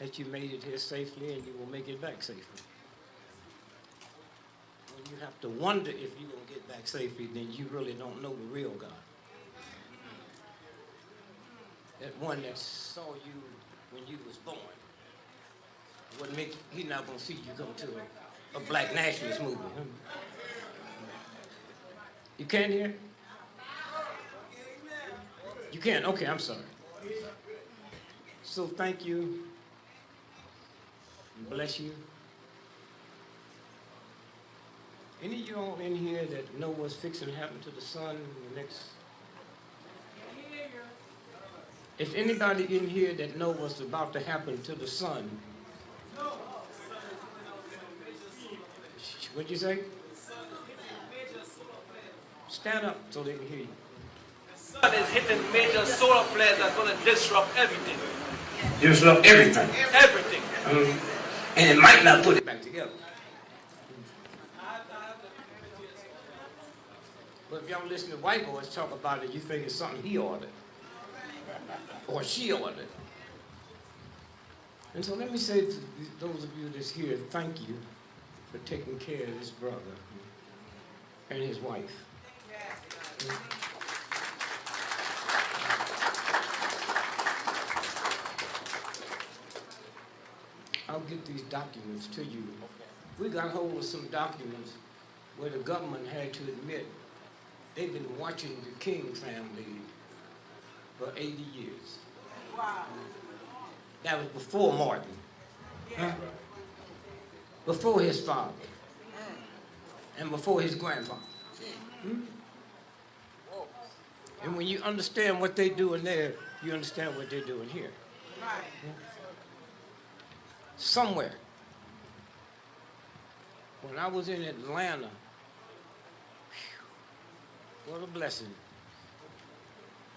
that you made it here safely and you will make it back safely. When you have to wonder if you're going to get back safely, then you really don't know the real God. That one that saw you when you was born. What makes he's not going to see you come to a black nationalist movie. You can't hear? You can't? Okay, I'm sorry. So thank you. Bless you. Any of you all in here that know what's fixing to happen to the sun in the next... If anybody in here that know what's about to happen to the sun... What'd you say? Stand up so they can hear you. The sun is hitting major solar flares that's going to disrupt everything. Disrupt everything. Everything. And it might not put it back together. But if y'all listen to white boys talk about it, you think it's something he ordered. Or she ordered. And so let me say to those of you that's here, thank you for taking care of this brother and his wife. I'll get these documents to you. We got hold of some documents where the government had to admit they've been watching the King family for 80 years. Wow. That was before Martin. Huh? Before his father. And before his grandfather. And when you understand what they're doing there, you understand what they're doing here. Right. Somewhere. When I was in Atlanta, what a blessing.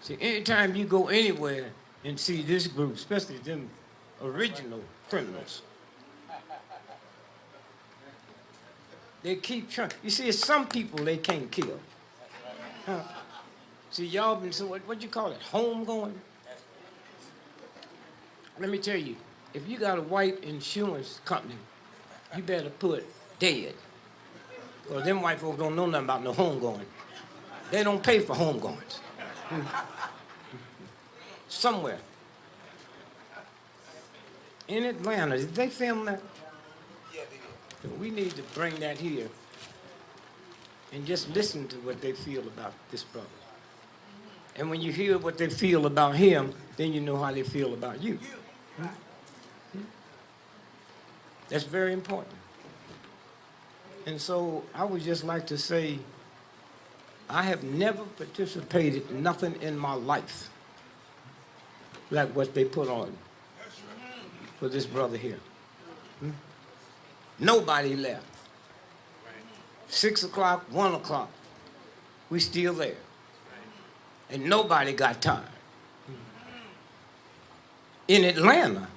See, anytime you go anywhere and see this group, especially them original criminals, they keep trying. You see, it's some people they can't kill. Huh? See, y'all been, so what you call it, homegoing? Let me tell you, if you got a white insurance company, you better put dead. Because them white folks don't know nothing about no homegoing. They don't pay for homegoings. Somewhere. In Atlanta, did they film that? Yeah, they did. We need to bring that here and just listen to what they feel about this brother. And when you hear what they feel about him, then you know how they feel about you. That's very important. And so I would just like to say, I have never participated in nothing in my life like what they put on for this brother here. Nobody left. 6 o'clock, 1 o'clock, we still there. And nobody got tired. In Atlanta,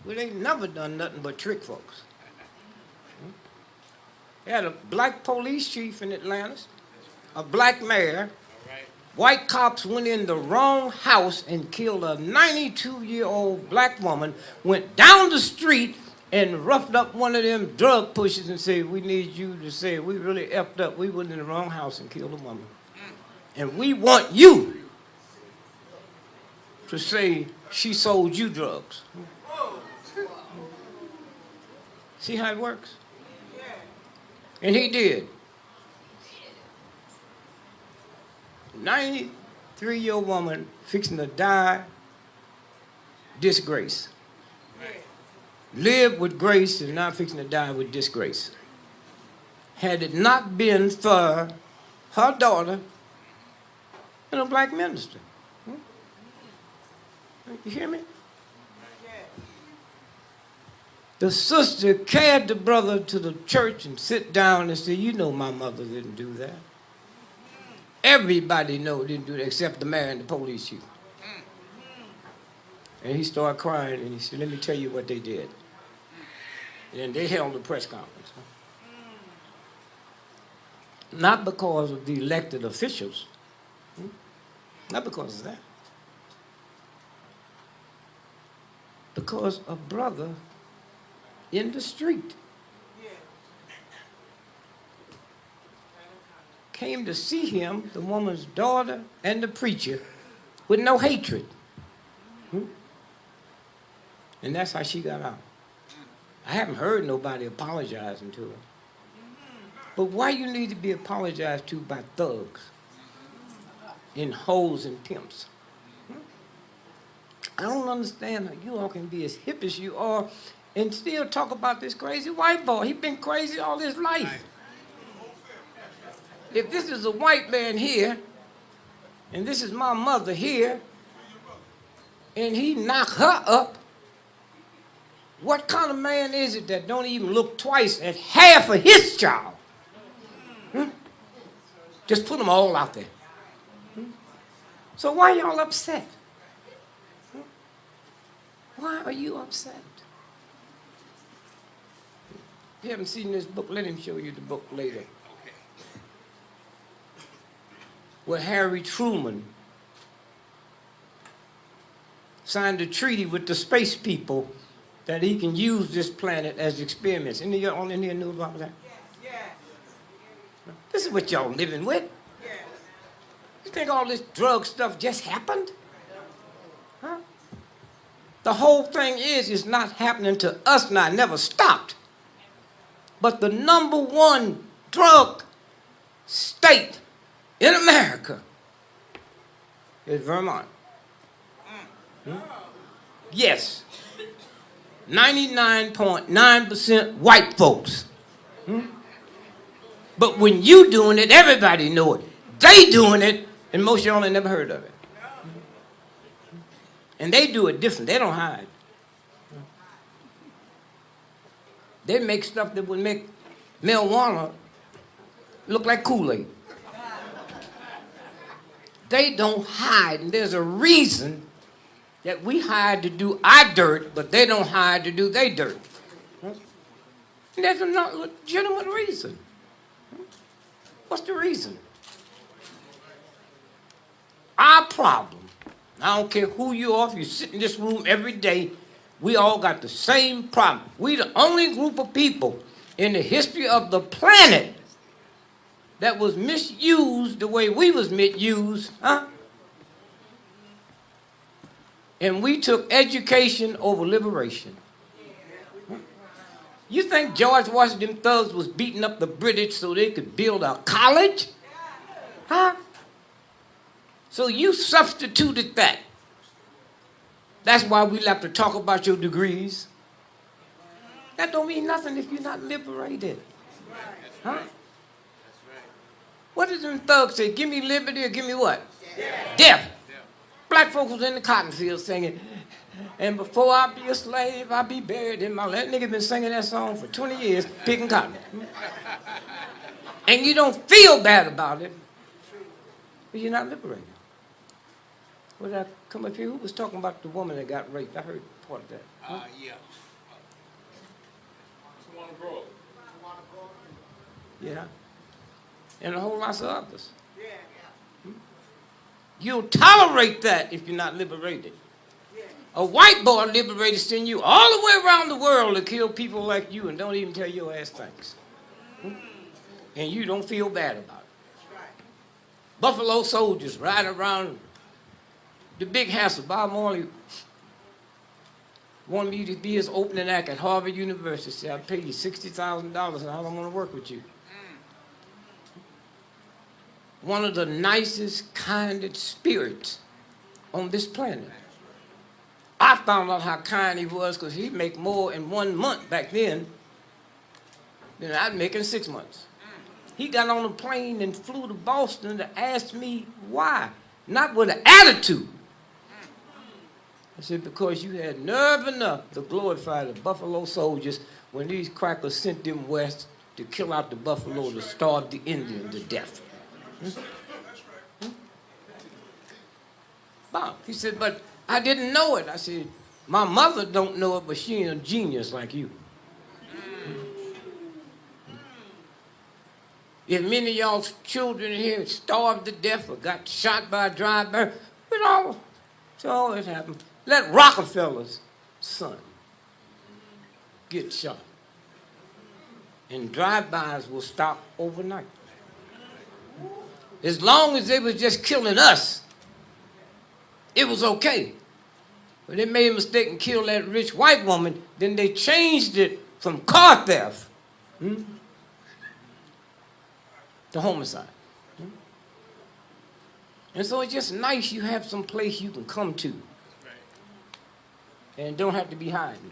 we ain't never done nothing but trick folks. They had a black police chief in Atlanta, a black mayor. White cops went in the wrong house and killed a 92-year-old black woman, went down the street and roughed up one of them drug pushers and said, we need you to say we really effed up. We went in the wrong house and killed a woman. And we want you to say she sold you drugs. See how it works? And he did. 93-year-old woman fixing to die, disgrace. Lived with grace and now fixing to die with disgrace. Had it not been for her daughter and a black minister. You hear me? The sister carried the brother to the church and sit down and say, you know my mother didn't do that. Everybody know didn't do that except the mayor and the police chief. And he started crying and he said, let me tell you what they did. And they held a press conference. Not because of the elected officials. Not because of that. because a brother in the street came to see him, the woman's daughter and the preacher, with no hatred. And that's how she got out. I haven't heard nobody apologizing to her. But why you need to be apologized to by thugs and hoes and pimps? I don't understand how you all can be as hip as you are and still talk about this crazy white boy. He's been crazy all his life. If this is a white man here, and this is my mother here, and he knock her up, what kind of man is it that don't even look twice at half of his child? Just put them all out there. So why y'all upset? Why are you upset? If you haven't seen this book, let him show you the book later. Where Harry Truman signed a treaty with the space people that he can use this planet as experiments. Any of y'all in here knew about that? Yes. This is what y'all living with. Yes. You think all this drug stuff just happened? Huh? The whole thing is not happening to us now. It never stopped. But the #1 drug state in America is Vermont. Yes. 99.9% white folks. But when you doing it, everybody know it. They doing it, and most of y'all ain't never heard of it. And they do it different. They don't hide. They make stuff that would make marijuana look like Kool-Aid. They don't hide, and there's a reason that we hide to do our dirt, but they don't hide to do their dirt. And there's a legitimate reason. What's the reason? Our problem, I don't care who you are, if you sit in this room every day, we all got the same problem. We the only group of people in the history of the planet that was misused the way we was misused, and we took education over liberation. You think George Washington thugs was beating up the British so they could build a college? Huh? So you substituted that. That's why we like to talk about your degrees. That don't mean nothing if you're not liberated. Huh? What did them thugs say? Give me liberty or give me what? Death. Black folks was in the cotton field singing, and before I be a slave, I be buried in my land. That nigga been singing that song for 20 years, picking cotton. And you don't feel bad about it, but you're not liberated. When I come up here, who was talking about the woman that got raped? I heard part of that. Yeah. Yeah. And a whole lot of others. You'll tolerate that if you're not liberated. A white boy liberated send you all the way around the world to kill people like you and don't even tell your ass thanks. And you don't feel bad about it. Buffalo soldiers riding around the big hassle. Bob Marley wanted me to be his opening act at Harvard University. Said, I'll pay you $60,000 and I don't want to work with you. One of the nicest, kindest spirits on this planet. I found out how kind he was because he'd make more in 1 month back then than I'd make in 6 months. He got on a plane and flew to Boston to ask me why. Not with an attitude. I said, because you had nerve enough to glorify the Buffalo soldiers when these crackers sent them west to kill out the buffalo to starve the Indian to death. Bob, he said, but I didn't know it. I said, my mother don't know it, but she ain't a genius like you. If many of y'all's children here starved to death or got shot by a drive-by, it always happened. Let Rockefellers son get shot. And drive-bys will stop overnight. As long as they was just killing us, it was okay. When they made a mistake and killed that rich white woman, then they changed it from car theft to homicide. And so it's just nice you have some place you can come to. And don't have to be hiding.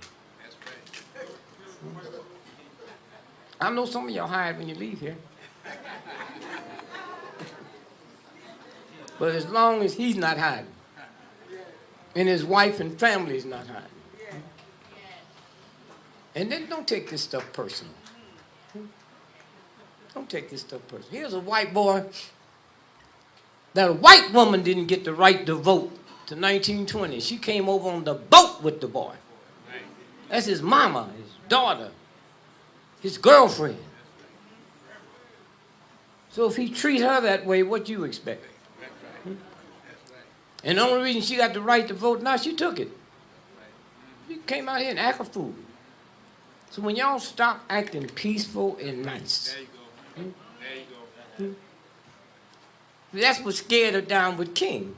I know some of y'all hide when you leave here. But as long as he's not hiding, and his wife and family is not hiding. And then don't take this stuff personal. Don't take this stuff personal. Here's a white boy that a white woman didn't get the right to vote to 1920. She came over on the boat with the boy. That's his mama, his daughter, his girlfriend. So if he treat her that way, what do you expect? And the only reason she got the right to vote now, she took it. She came out here and act a fool. So when y'all stop acting peaceful and nice. There you go. There you go. That's what scared her down with King.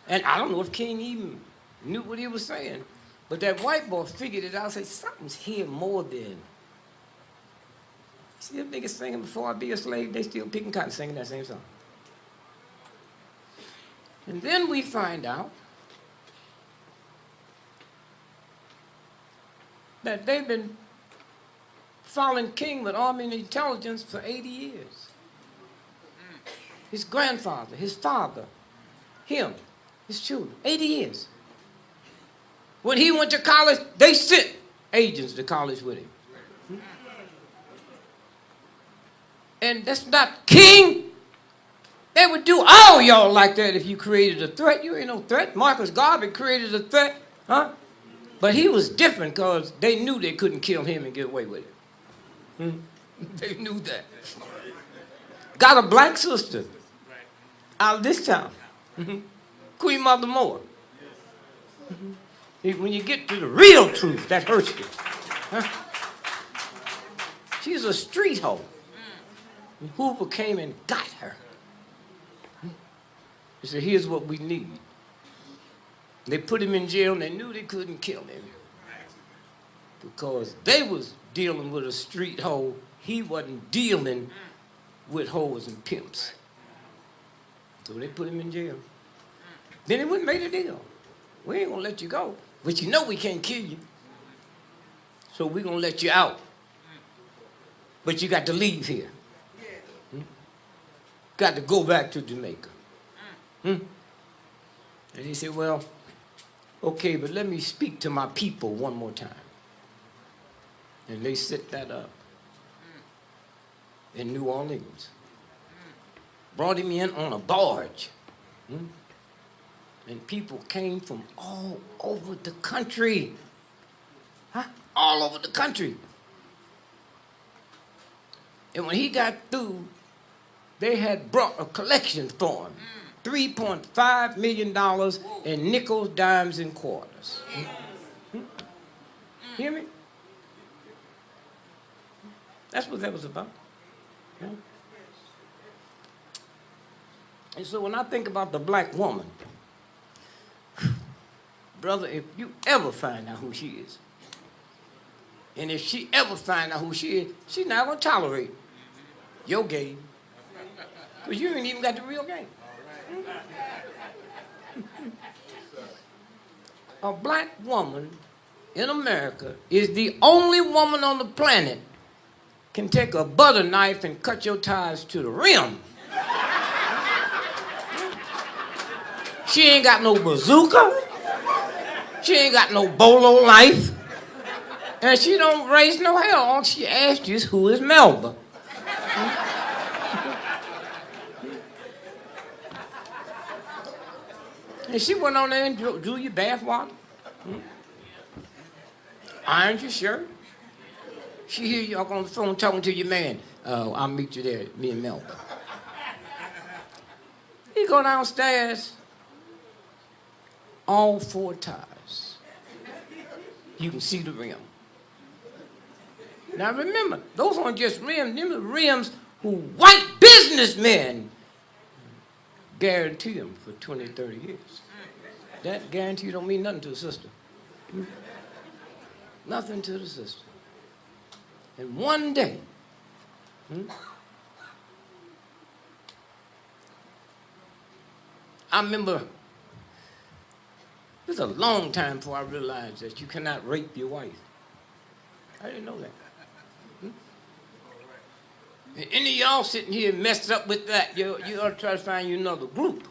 And I don't know if King even knew what he was saying. But that white boy figured it out and said, something's here more than. See them niggas singing Before I Be a Slave, they still picking cotton singing that same song. And then we find out that they've been following King with army and intelligence for 80 years. His grandfather, his father, him, his children, 80 years. When he went to college, they sent agents to college with him. And that's not King. They would do all y'all like that if you created a threat. You ain't no threat. Marcus Garvey created a threat, huh? But he was different because they knew they couldn't kill him and get away with it. They knew that. Got a black sister out of this town. Queen Mother Moore. When you get to the real truth, that hurts you. Huh? She's a street hoe. Hoover came and got her. He said, here's what we need. They put him in jail and they knew they couldn't kill him. Because they was dealing with a street hoe. He wasn't dealing with hoes and pimps. So they put him in jail. Then they went and made a deal. We ain't gonna let you go. But you know we can't kill you. So we're gonna let you out. But you got to leave here. Got to go back to Jamaica. And he said, well, okay, but let me speak to my people one more time. And they set that up in New Orleans. Brought him in on a barge. And people came from all over the country. Huh? All over the country. And when he got through, they had brought a collection for him. $3.5 million in nickels, dimes, and quarters. Hear me? That's what that was about. Yeah. And so when I think about the black woman, brother, if you ever find out who she is, and if she ever find out who she is, she's not going to tolerate your game. Because you ain't even got the real game. A black woman in America is the only woman on the planet can take a butter knife and cut your tires to the rim. She ain't got no bazooka. She ain't got no bolo knife. And she don't raise no hell. All she asked you is, who is Melba? And she went on there and drew your bath water. Ironed your shirt. She hear you on the phone talking to your man. I'll meet you there, me and Melba. He go downstairs, all 4 tires. you can see the rim. Now remember, those aren't just rims. Them are rims who white businessmen guarantee them for 20, 30 years. That guarantee don't mean nothing to the sister. Nothing to the sister. And one day, I remember, it was a long time before I realized that you cannot rape your wife. I didn't know that. And any of y'all sitting here messed up with that, you ought to try to find you another group.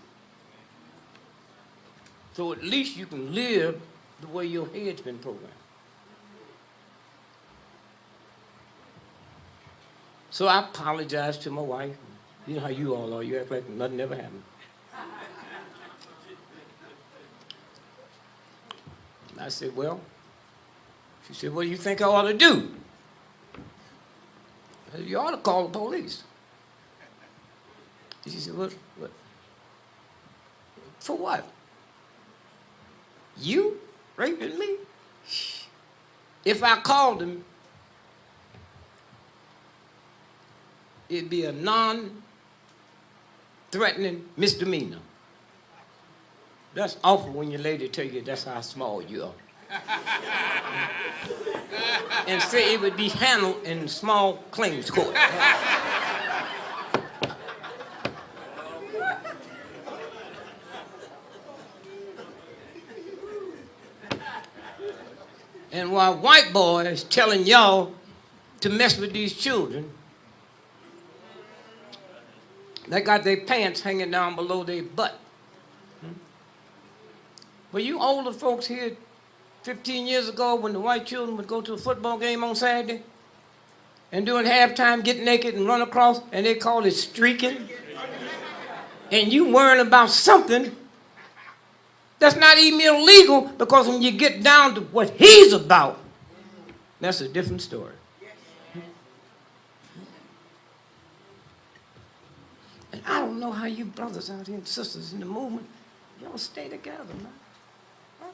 So at least you can live the way your head's been programmed. So I apologized to my wife. You know how you all are. You act like nothing ever happened. I said, well, she said, what do you think I ought to do? I said, you ought to call the police. And she said, what? For what? You raping me? If I called them, it'd be a non-threatening misdemeanor. That's awful when your lady tell you that's how small you are. And say it would be handled in small claims court. And while white boys telling y'all to mess with these children, they got their pants hanging down below their butt. But you older folks here, 15 years ago, when the white children would go to a football game on Saturday, and during halftime get naked and run across, and they call it streaking, and you worrying about something that's not even illegal, because when you get down to what he's about, that's a different story. And I don't know how you brothers out here and sisters in the movement, y'all stay together, man. Huh?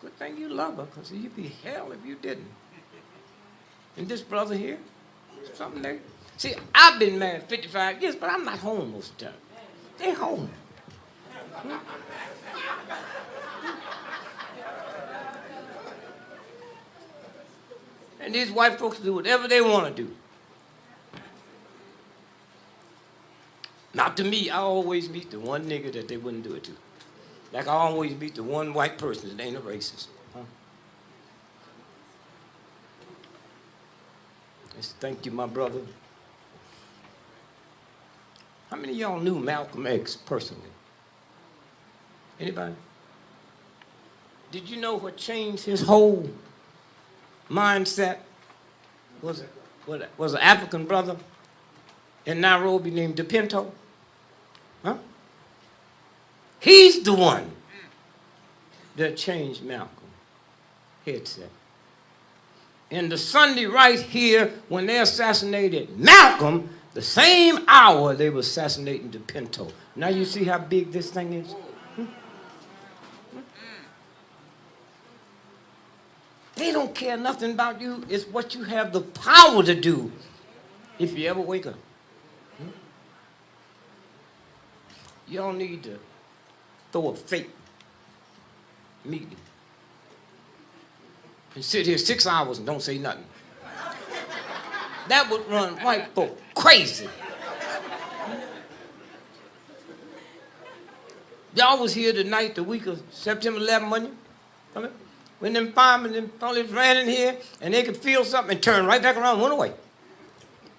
Good thing you love her, because you'd be hell if you didn't. And this brother here, something there. See, I've been married 55 years, but I'm not home most of the time. They home. And these white folks do whatever they want to do. Not to me, I always meet the one nigga that they wouldn't do it to. Like I always meet the one white person that ain't a racist. Huh? Yes, thank you, my brother. How many of y'all knew Malcolm X personally? Anybody? Did you know what changed his whole mindset? Was an African brother in Nairobi named DePinto? Huh? He's the one that changed Malcolm's headset. And the Sunday right here, when they assassinated Malcolm, the same hour they were assassinating DePinto. Now you see how big this thing is? They don't care nothing about you. It's what you have the power to do if you ever wake up. You don't need to throw a fake meeting and sit here 6 hours and don't say nothing. That would run white folk crazy. Y'all was here tonight, the week of September 11th, wasn't you? When them firemen and them police ran in here and they could feel something and turned right back around and went away.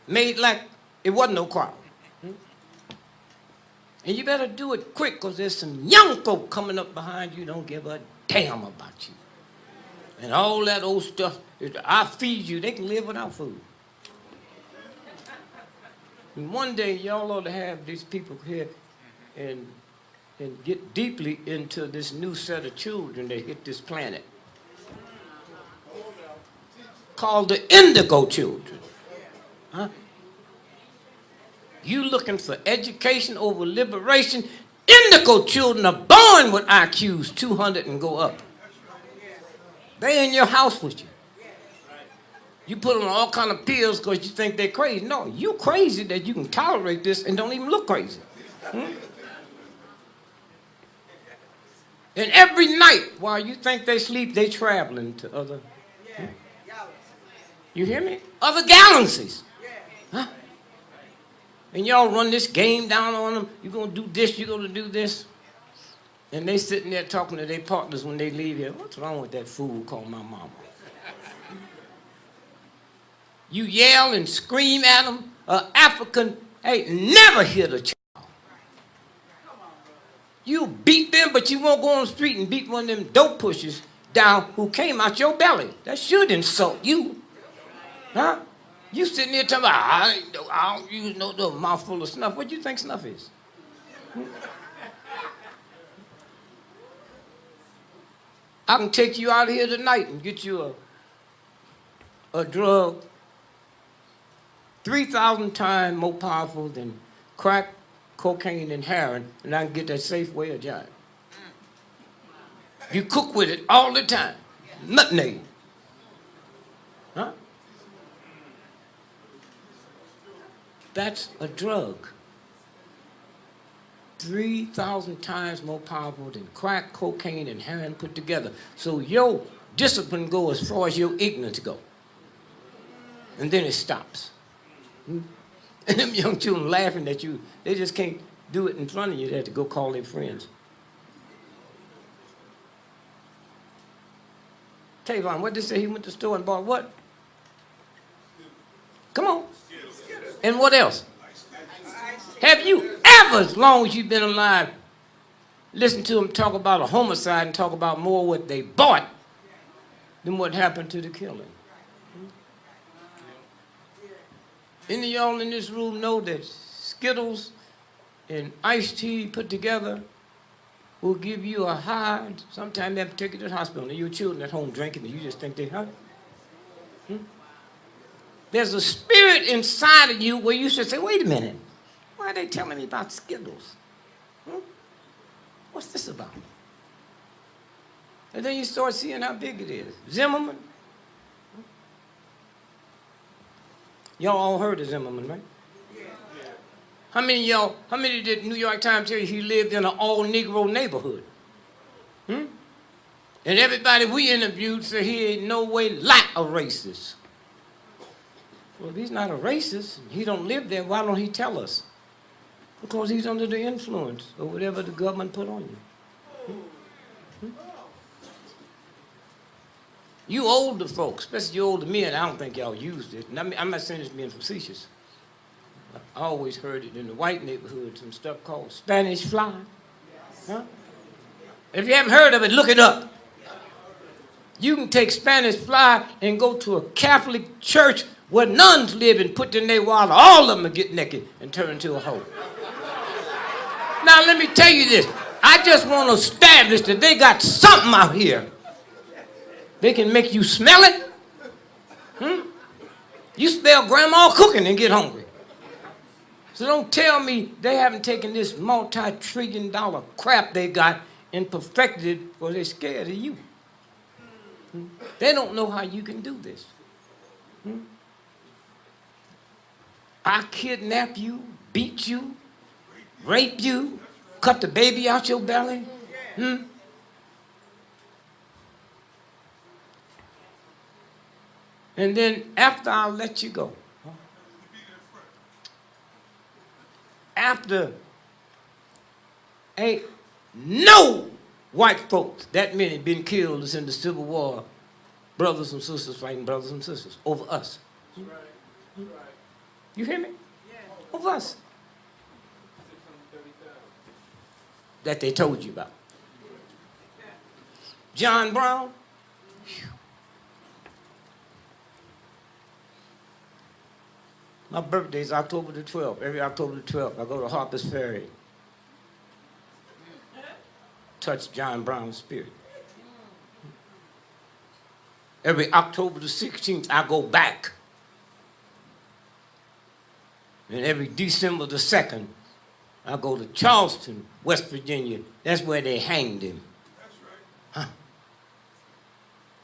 Made like it wasn't no crowd. And you better do it quick, because there's some young folk coming up behind you don't give a damn about you. And all that old stuff, I feed you, they can live without food. And one day, y'all ought to have these people here and get deeply into this new set of children that hit this planet, called the indigo children. Huh? You looking for education over liberation? Indigo children are born with IQs 200 and go up. They in your house with you. You put on all kind of pills because you think they're crazy. No, you crazy that you can tolerate this and don't even look crazy. Hmm? And every night while you think they sleep, they traveling to other. Hmm? You hear me? Other galaxies. Huh? And y'all run this game down on them. You're going to do this, you're going to do this. And they sitting there talking to their partners when they leave here. What's wrong with that fool called my mama? You yell and scream at them. African ain't never hit a child. You beat them, but you won't go on the street and beat one of them dope pushers down who came out your belly. That should insult you. Huh? You sitting there talking about, I don't use no mouthful of snuff. What do you think snuff is? I can take you out of here tonight and get you a drug 3,000 times more powerful than crack, cocaine, and heroin, and I can get that safe way of job. You cook with it all the time. Nothing. Huh? That's a drug. 3,000 times more powerful than crack, cocaine, and heroin put together. So your discipline goes as far as your ignorance go. And then it stops. And them young children laughing at you, they just can't do it in front of you. They have to go call their friends. Tavon, what did they say? He went to the store and bought what? Come on. And what else? Have you ever, as long as you've been alive, listened to them talk about a homicide and talk about more what they bought than what happened to the killing? Any of y'all in this room know that Skittles and iced tea put together will give you a high? Sometimes they have to take you to the hospital and your children at home drinking and you just think they're high. There's a spirit inside of you where you should say, wait a minute, why are they telling me about Skittles? What's this about? And then you start seeing how big it is. Zimmerman. Y'all all heard of Zimmerman, right? Yeah. How many did New York Times tell you he lived in an all-Negro neighborhood? And everybody we interviewed said he ain't no way like a racist. Well, if he's not a racist, he don't live there, why don't he tell us? Because he's under the influence of whatever the government put on you. You older folks, especially you older men, I don't think y'all used it. And I'm not saying this being facetious. I always heard it in the white neighborhood, some stuff called Spanish fly. Huh? If you haven't heard of it, look it up. You can take Spanish fly and go to a Catholic church where nuns live and put in their water. All of them will get naked and turn into a hoe. Now let me tell you this. I just want to establish that they got something out here. They can make you smell it. You smell grandma cooking and get hungry. So don't tell me they haven't taken this multi-trillion-dollar crap they got and perfected it because they're scared of you. They don't know how you can do this. I kidnap you, beat you, rape you, cut the baby out your belly. And then after I let you go, after ain't no white folks, that many been killed as in the Civil War, brothers and sisters fighting brothers and sisters over us. You hear me? Over us. That they told you about. John Brown. My birthday is October the 12th. Every October the 12th, I go to Harper's Ferry. Touch John Brown's spirit. Every October the 16th, I go back. And every December the 2nd, I go to Charleston, West Virginia. That's where they hanged him. That's right. Huh?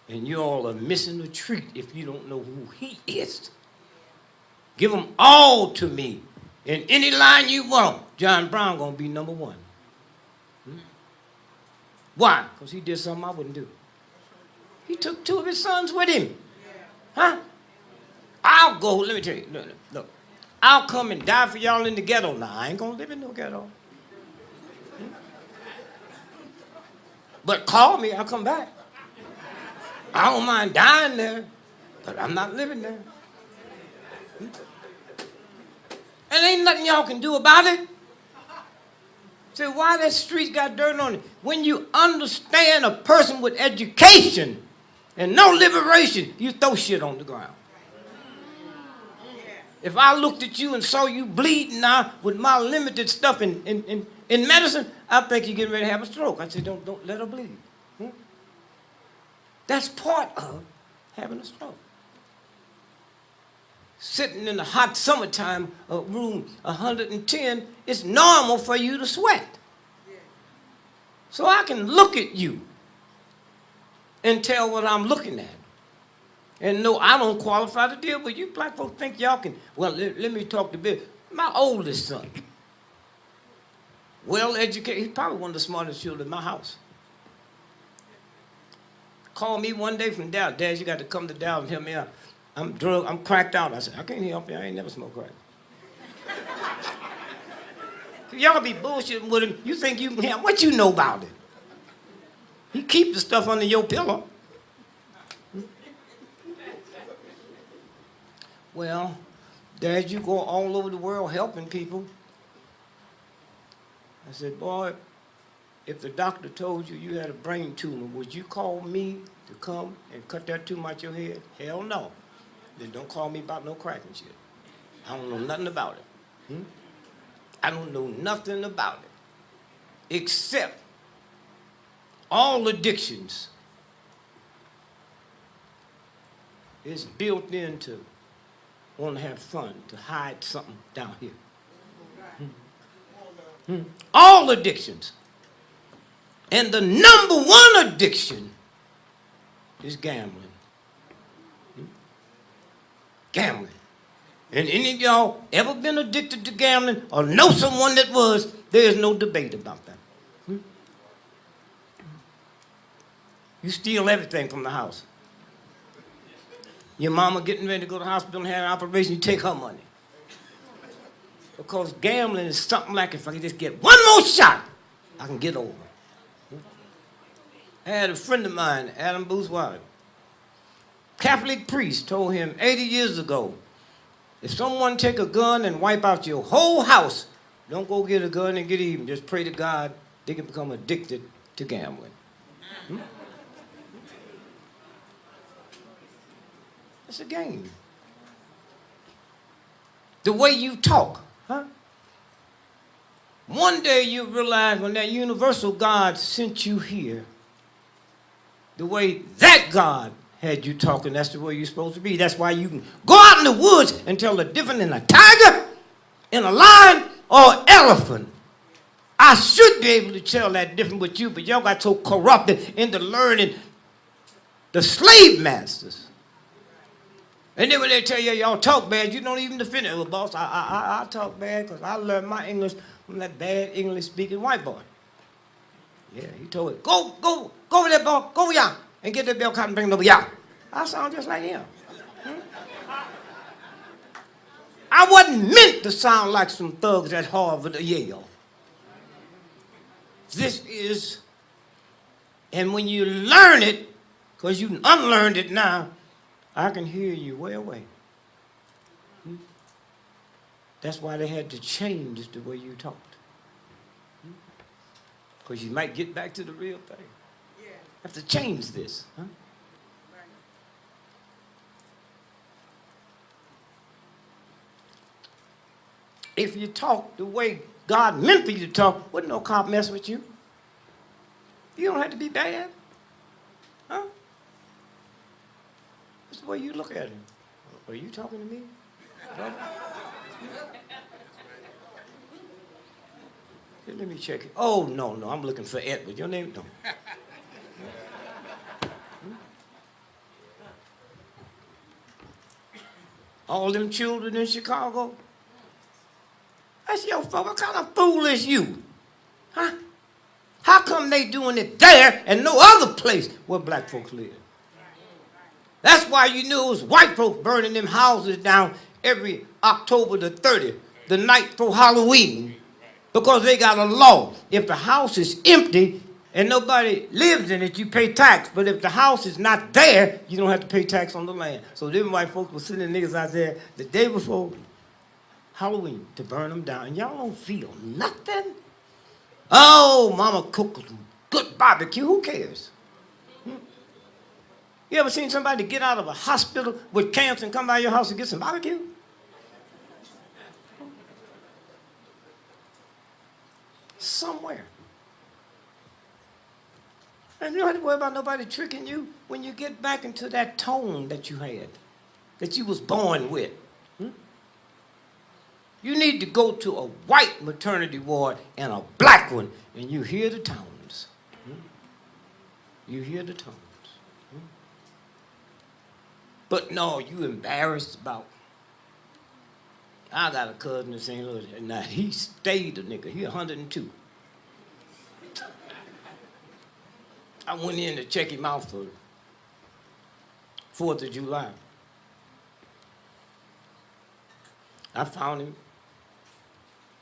And you all are missing a treat if you don't know who he is. Give them all to me. In any line you want, John Brown gonna be number one. Why? Because he did something I wouldn't do. He took 2 of his sons with him. Huh? I'll go, let me tell you, look. I'll come and die for y'all in the ghetto. Now, I ain't gonna live in no ghetto. But call me, I'll come back. I don't mind dying there, but I'm not living there. And ain't nothing y'all can do about it. Say, why that street got dirt on it? When you understand a person with education and no liberation, you throw shit on the ground. If I looked at you and saw you bleeding now with my limited stuff in medicine, I think you're getting ready to have a stroke. I said, don't let her bleed. That's part of having a stroke. Sitting in the hot summertime room 110, it's normal for you to sweat. So I can look at you and tell what I'm looking at. And no, I don't qualify to deal with you. Black folks think y'all can. Well, let me talk to Bill. My oldest son, well educated, he's probably one of the smartest children in my house. Called me one day from Dallas. Dad, you got to come to Dallas and help me out. I'm cracked out. I said, I can't help you. I ain't never smoked crack. Y'all be bullshitting with him. You think you can help? What you know about it? He keep the stuff under your pillow. Well, Dad, you go all over the world helping people. I said, boy, if the doctor told you you had a brain tumor, would you call me to come and cut that tumor out your head? Hell no. Then don't call me about no crack and shit. I don't know nothing about it. I don't know nothing about it. Except all addictions is built into want to have fun, to hide something down here. All addictions. And the number one addiction is gambling. Gambling. And any of y'all ever been addicted to gambling or know someone that was, there's no debate about that. You steal everything from the house. Your mama getting ready to go to the hospital and have an operation, you take her money. Because gambling is something like if I can just get one more shot, I can get over. I had a friend of mine, Adam Booth's wife. Catholic priest told him 80 years ago, if someone take a gun and wipe out your whole house, don't go get a gun and get even. Just pray to God they can become addicted to gambling. It's a game. The way you talk, huh? One day you realize when that universal God sent you here, the way that God had you talking, that's the way you're supposed to be. That's why you can go out in the woods and tell the difference in a tiger, in a lion, or an elephant. I should be able to tell that difference with you, but y'all got so corrupted into learning the slave masters. And then when they tell you y'all talk bad, you don't even defend it. Well, boss, I talk bad because I learned my English from that bad English-speaking white boy. Yeah, he told it, go over there, boy, go over here and get that bell cotton and bring it over here. I sound just like him. I wasn't meant to sound like some thugs at Harvard or Yale. This is, and when you learn it, because you unlearned it now, I can hear you way away. That's why they had to change the way you talked. Because you might get back to the real thing. Yeah. Have to change this. Huh? Right. If you talk the way God meant for you to talk, wouldn't no cop mess with you? You don't have to be bad. Huh? That's the way you look at him. Are you talking to me? Let me check it. Oh, no, I'm looking for Edward. Your name? No. All them children in Chicago. That's your fault. What kind of fool is you? Huh? How come they doing it there and no other place where black folks live? That's why you knew it was white folks burning them houses down every October the 30th, the night before Halloween, because they got a law. If the house is empty and nobody lives in it, you pay tax. But if the house is not there, you don't have to pay tax on the land. So them white folks were sending niggas out there the day before Halloween to burn them down. And y'all don't feel nothing? Oh, mama cooked some good barbecue. Who cares? You ever seen somebody get out of a hospital with cancer and come by your house and get some barbecue? Somewhere. And you don't have to worry about nobody tricking you when you get back into that tone that you had, that you was born with. You need to go to a white maternity ward and a black one, and you hear the tones. You hear the tones. But no, you embarrassed about. I got a cousin in St. Louis. Now, he stayed a nigga. He 102. I went in to check him out for 4th of July. I found him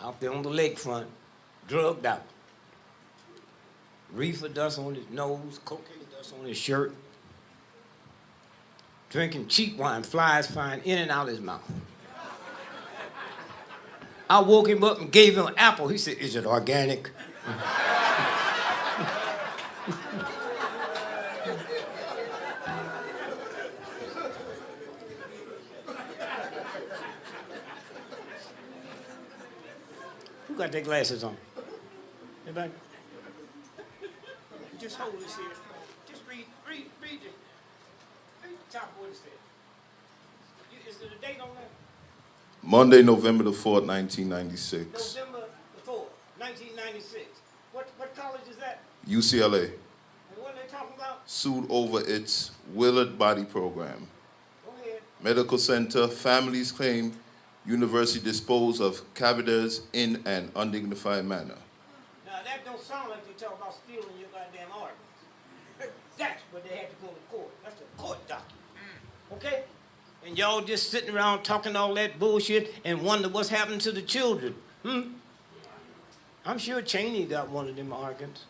out there on the lakefront, drugged out. Reefer dust on his nose, cocaine dust on his shirt. Drinking cheap wine, flies flying in and out of his mouth. I woke him up and gave him an apple. He said, "Is it organic?" Who got their glasses on? Anybody? Just hold this here. Just read it. Top of what it said. Is there a date on that? Monday, November the 4th, 1996. November the 4th, 1996. What college is that? UCLA. And what are they talking about? Sued over its Willard Body Program. Go ahead. Medical Center, families claim university disposed of cadavers in an undignified manner. Now that don't sound like they talk about stealing your goddamn arguments. That's what they had to go to court. That's a court document. Okay? And y'all just sitting around talking all that bullshit and wonder what's happening to the children. I'm sure Cheney got one of them arguments.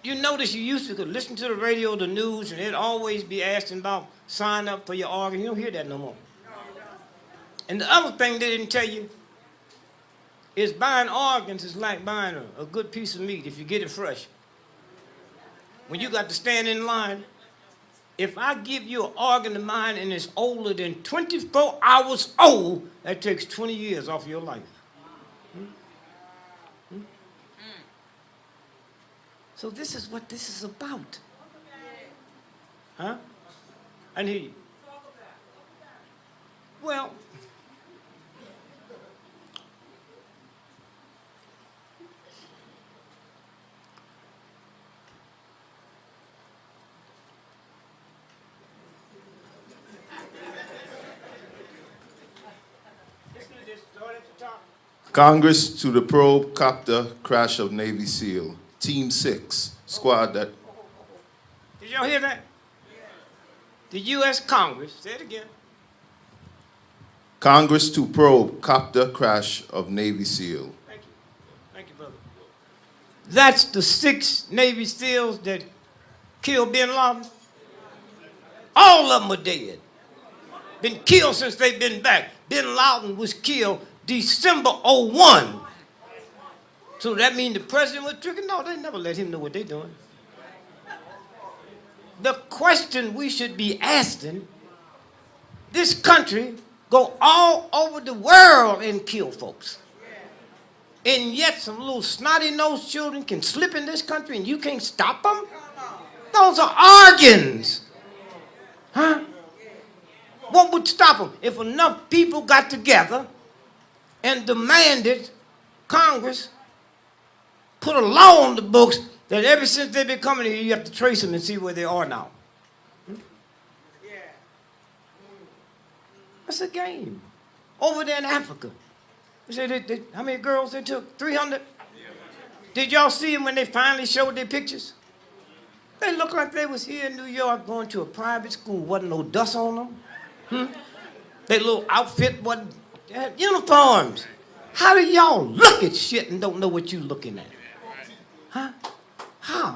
You notice you used to listen to the radio, the news, and it'd always be asking about sign up for your organ. You don't hear that no more. And the other thing they didn't tell you is buying organs is like buying a good piece of meat if you get it fresh. When you got to stand in line, if I give you an organ of mine and it's older than 24 hours old, that takes 20 years off your life. So this is what this is about. Huh? I hear you. Well, Congress to the probe copter crash of Navy SEAL. Team 6, squad that... Did y'all hear that? The U.S. Congress, say it again. Congress to probe copter crash of Navy SEAL. Thank you. Thank you, brother. That's the 6 Navy SEALs that killed bin Laden. All of them are dead. Been killed since they've been back. Bin Laden was killed December 01. So that means the president was tricking? No, they never let him know what they're doing. The question we should be asking, this country go all over the world and kill folks. And yet some little snotty-nosed children can slip in this country and you can't stop them? Those are organs. Huh? What would stop them? If enough people got together and demanded Congress put a law on the books That ever since they've been coming here, you have to trace them and see where they are now. That's a game. Over there in Africa. You say how many girls they took? 300? Did y'all see them when they finally showed their pictures? They looked like they was here in New York going to a private school. Wasn't no dust on them. Their little outfit wasn't. They had uniforms. How do y'all look at shit and don't know what you looking at? Huh? How?